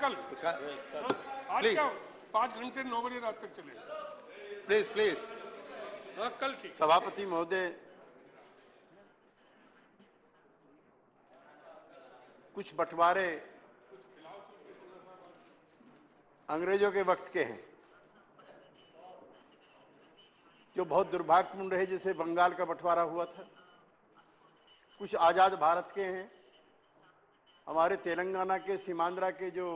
कल आज प्लीज क्या 5 घंटे 9 बजे रात तक चले? प्लीज प्लीज हाँ कल ठीक। सभापति महोदय, कुछ बंटवारे अंग्रेजों के वक्त के हैं जो बहुत दुर्भाग्यपूर्ण रहे, जैसे बंगाल का बंटवारा हुआ था। कुछ आजाद भारत के हैं, हमारे तेलंगाना के सीमांध्रा के जो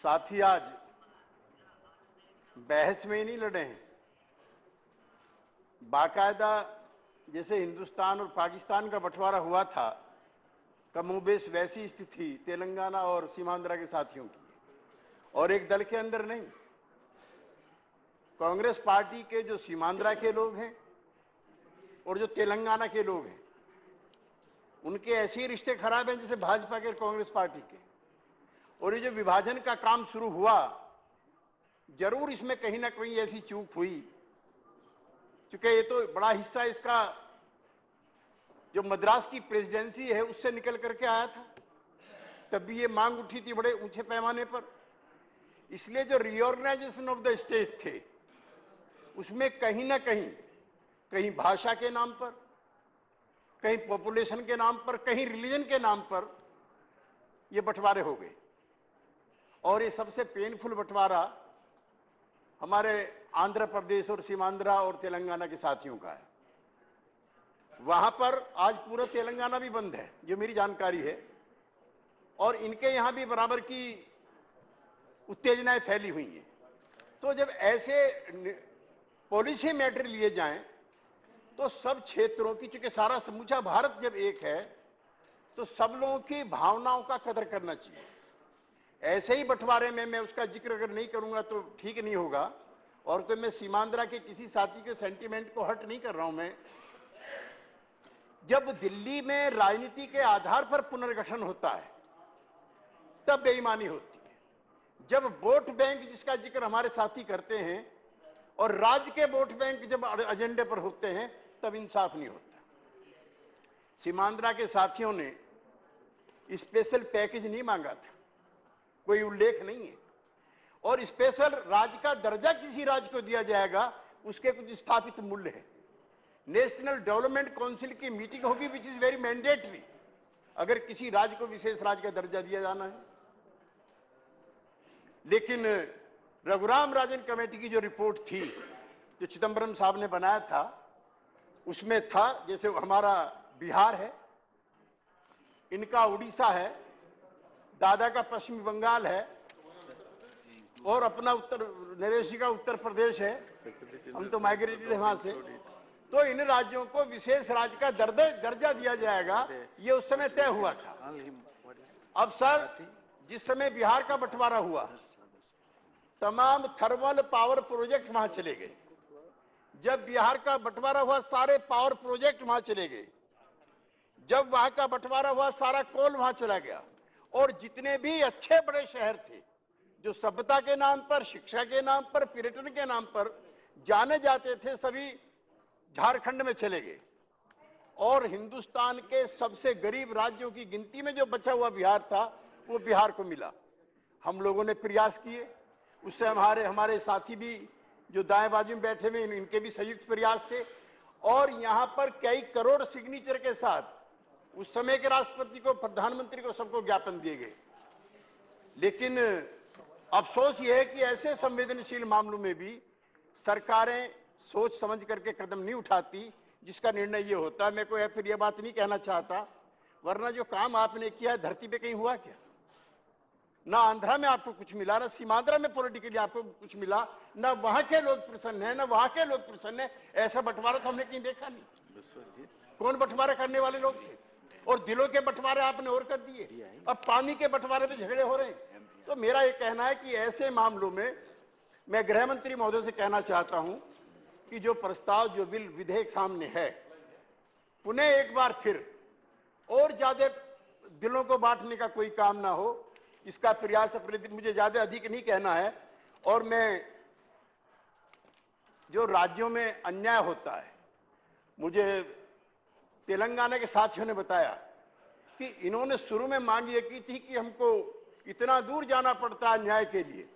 साथी आज बहस में ही नहीं लड़े हैं, बाकायदा जैसे हिंदुस्तान और पाकिस्तान का बंटवारा हुआ था, कमोबेश वैसी स्थिति थी तेलंगाना और सीमांध्रा के साथियों की, और एक दल के अंदर नहीं। कांग्रेस पार्टी के जो सीमांध्रा के लोग हैं और जो तेलंगाना के लोग हैं, उनके ऐसे ही रिश्ते खराब हैं जैसे भाजपा के कांग्रेस पार्टी के। और ये जो विभाजन का काम शुरू हुआ, जरूर इसमें कहीं ना कहीं ऐसी चूक हुई, क्योंकि ये तो बड़ा हिस्सा इसका जो मद्रास की प्रेसिडेंसी है उससे निकल करके आया था। तब भी ये मांग उठी थी बड़े ऊंचे पैमाने पर। इसलिए जो रीऑर्गेनाइजेशन ऑफ द स्टेट थे, उसमें कहीं ना कहीं भाषा के नाम पर, कहीं पॉपुलेशन के नाम पर, कहीं रिलीजन के नाम पर ये बंटवारे हो गए। और ये सबसे पेनफुल बंटवारा हमारे आंध्र प्रदेश और सीमांध्रा और तेलंगाना के साथियों का है। वहां पर आज पूरा तेलंगाना भी बंद है, जो मेरी जानकारी है, और इनके यहां भी बराबर की उत्तेजनाएं फैली हुई हैं। तो जब ऐसे पॉलिसी मैटर लिए जाएं तो सब क्षेत्रों की, चूंकि सारा समूचा भारत जब एक है, तो सब लोगों की भावनाओं का कदर करना चाहिए। ऐसे ही बंटवारे में मैं उसका जिक्र अगर नहीं करूंगा तो ठीक नहीं होगा, और कोई मैं सीमांध्रा के किसी साथी के सेंटीमेंट को हर्ट नहीं कर रहा हूं। मैं जब दिल्ली में राजनीति के आधार पर पुनर्गठन होता है तब बेईमानी होती है। जब वोट बैंक जिसका जिक्र हमारे साथी करते हैं और राज्य के वोट बैंक जब एजेंडे पर होते हैं तब इंसाफ नहीं होता। सीमांध्रा के साथियों ने स्पेशल पैकेज नहीं मांगा था, कोई उल्लेख नहीं है। और स्पेशल राज्य का दर्जा किसी राज्य को दिया जाएगा, उसके कुछ स्थापित मूल्य है। नेशनल डेवलपमेंट काउंसिल की मीटिंग होगी विच इज वेरी मैंडेटरी, अगर किसी राज्य को विशेष राज्य का दर्जा दिया जाना है। लेकिन रघुराम राजन कमेटी की जो रिपोर्ट थी, जो चिदंबरम साहब ने बनाया था, उसमें था जैसे हमारा बिहार है, इनका उड़ीसा है, दादा का पश्चिमी बंगाल है, और अपना उत्तर नरेश जी का उत्तर प्रदेश है, हम तो माइग्रेटेड है वहां से। तो इन राज्यों को विशेष राज्य का दर्जा दिया जाएगा, ये उस समय तय हुआ था। अब सर, जिस समय बिहार का बंटवारा हुआ, तमाम थर्मल पावर प्रोजेक्ट वहां चले गए। जब बिहार का बंटवारा हुआ, सारे पावर प्रोजेक्ट वहां चले गए। जब वहां का बंटवारा हुआ, सारा कोल वहां चला गया। और जितने भी अच्छे बड़े शहर थे जो सभ्यता के नाम पर, शिक्षा के नाम पर, पर्यटन के नाम पर जाने जाते थे, सभी झारखंड में चले गए। और हिंदुस्तान के सबसे गरीब राज्यों की गिनती में जो बचा हुआ बिहार था, वो बिहार को मिला। हम लोगों ने प्रयास किए, उससे हमारे साथी भी जो दाएं बाजू में बैठे हुए, इनके भी संयुक्त प्रयास थे। और यहां पर कई करोड़ सिग्नेचर के साथ उस समय के राष्ट्रपति को, प्रधानमंत्री को, सबको ज्ञापन दिए गए। लेकिन अफसोस यह है कि ऐसे संवेदनशील मामलों में भी सरकारें सोच समझ करके कदम नहीं उठाती, जिसका निर्णय ये होता है। मैं कोई फिर यह बात नहीं कहना चाहता, वरना जो काम आपने किया है धरती पे कहीं हुआ क्या? ना आंध्रा में आपको कुछ मिला, ना सीमांध्रा में पॉलिटिकली आपको कुछ मिला, ना वहां के लोग प्रसन्न है, ना वहां के लोग प्रसन्न है। ऐसा बंटवारा तो हमने कहीं देखा नहीं। कौन बंटवारा करने वाले लोग थे? और दिलों के बंटवारे आपने और कर दिए। अब पानी के बंटवारे पे झगड़े हो रहे हैं। तो मेरा ये कहना है कि ऐसे मामलों में मैं गृह मंत्री महोदय से कहना चाहता हूं कि जो प्रस्ताव, जो बिल विधेयक सामने है, पुनः एक बार फिर और ज्यादा दिलों को बांटने का कोई काम ना हो, इसका प्रयास अपने, मुझे ज्यादा अधिक नहीं कहना है। और मैं, जो राज्यों में अन्याय होता है, मुझे तेलंगाना के साथियों ने बताया कि इन्होंने शुरू में मांग ये की थी कि हमको इतना दूर जाना पड़ता है न्याय के लिए,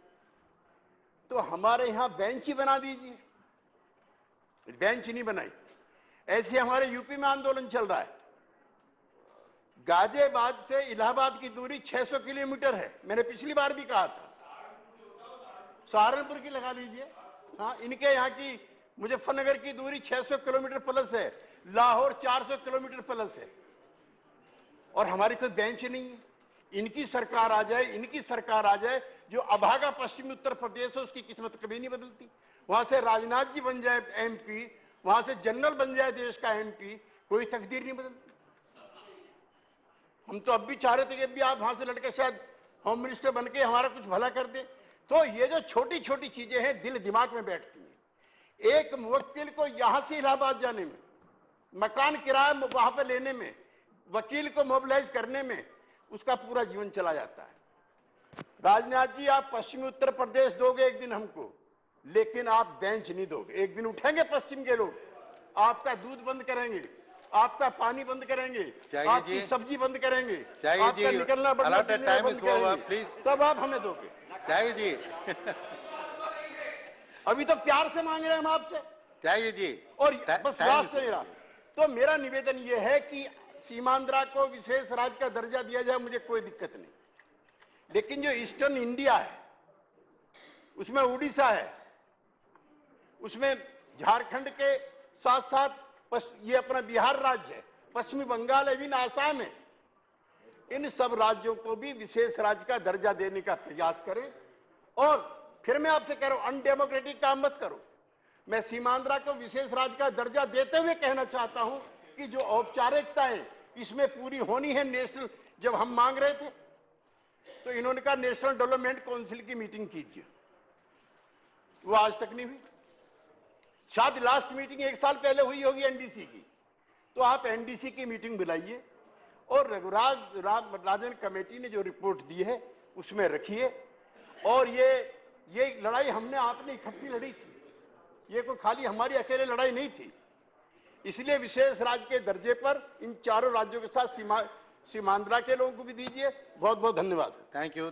तो हमारे यहां बेंच ही बना दीजिए। बेंच नहीं बनाई। ऐसे हमारे यूपी में आंदोलन चल रहा है। गाजियाबाद से इलाहाबाद की दूरी 600 किलोमीटर है। मैंने पिछली बार भी कहा था। सहारनपुर की लगा लीजिए। हाँ, इनके यहाँ की मुजफ्फरनगर की दूरी 600 किलोमीटर प्लस है, लाहौर 400 किलोमीटर प्लस है, और हमारी कोई बेंच नहीं है। इनकी सरकार आ जाए, इनकी सरकार आ जाए, जो अभागा पश्चिमी उत्तर प्रदेश है उसकी किस्मत कभी नहीं बदलती। वहां से राजनाथ जी बन जाए एमपी, वहां से जनरल बन जाए देश का एमपी, कोई तकदीर नहीं बदलती। हम तो अब भी चाह रहे थे कि भी आप वहां से लड़के शायद होम मिनिस्टर बन के हमारा कुछ भला कर दे। तो ये जो छोटी छोटी चीजें हैं दिल दिमाग में बैठती हैं। एक मुवक्किल को यहां से इलाहाबाद जाने में, मकान किराया वहां पर लेने में, वकील को मोबिलाइज करने में उसका पूरा जीवन चला जाता है। राजनाथ जी, आप पश्चिमी उत्तर प्रदेश दोगे एक दिन हमको, लेकिन आप बेंच नहीं दोगे। एक दिन उठेंगे पश्चिम के लोग, आपका दूध बंद करेंगे, आपका पानी बंद करेंगे, आपकी सब्जी बंद करेंगे, आपका निकलना बढ़ना बंद करेंगे, तब आप हमें दोगे। त्यागी जी अभी तो प्यार से मांग रहे हैं हम आपसे। त्यागी जी, और बस लास्ट मेरा तो मेरा निवेदन यह है कि सीमांध्रा को विशेष राज्य का दर्जा दिया जाए, मुझे कोई दिक्कत नहीं। लेकिन जो ईस्टर्न इंडिया है, उसमें उड़ीसा है, उसमें झारखंड के साथ साथ ये अपना बिहार राज्य है, पश्चिमी बंगाल है, भी आसाम है, इन सब राज्यों को भी विशेष राज्य का दर्जा देने का प्रयास करें। और फिर मैं आपसे कह रहा हूं, अनडेमोक्रेटिक काम मत करो। मैं सीमांध्रा को विशेष राज्य का दर्जा देते हुए कहना चाहता हूं कि जो औपचारिकताएं इसमें पूरी होनी है। नेशनल, जब हम मांग रहे थे तो इन्होंने कहा नेशनल डेवलपमेंट काउंसिल की मीटिंग कीजिए, वो आज तक नहीं हुई। शायद लास्ट मीटिंग 1 साल पहले हुई होगी एनडीसी की, तो आप एनडीसी की मीटिंग बुलाइए और राजन कमेटी ने जो रिपोर्ट दी है उसमें रखिए। और ये लड़ाई हमने आपने इकट्ठी लड़ी थी, ये कोई खाली हमारी अकेले लड़ाई नहीं थी। इसलिए विशेष राज्य के दर्जे पर इन चारों राज्यों के साथ सीमांध्रा के लोगों को भी दीजिए। बहुत बहुत धन्यवाद। Thank you.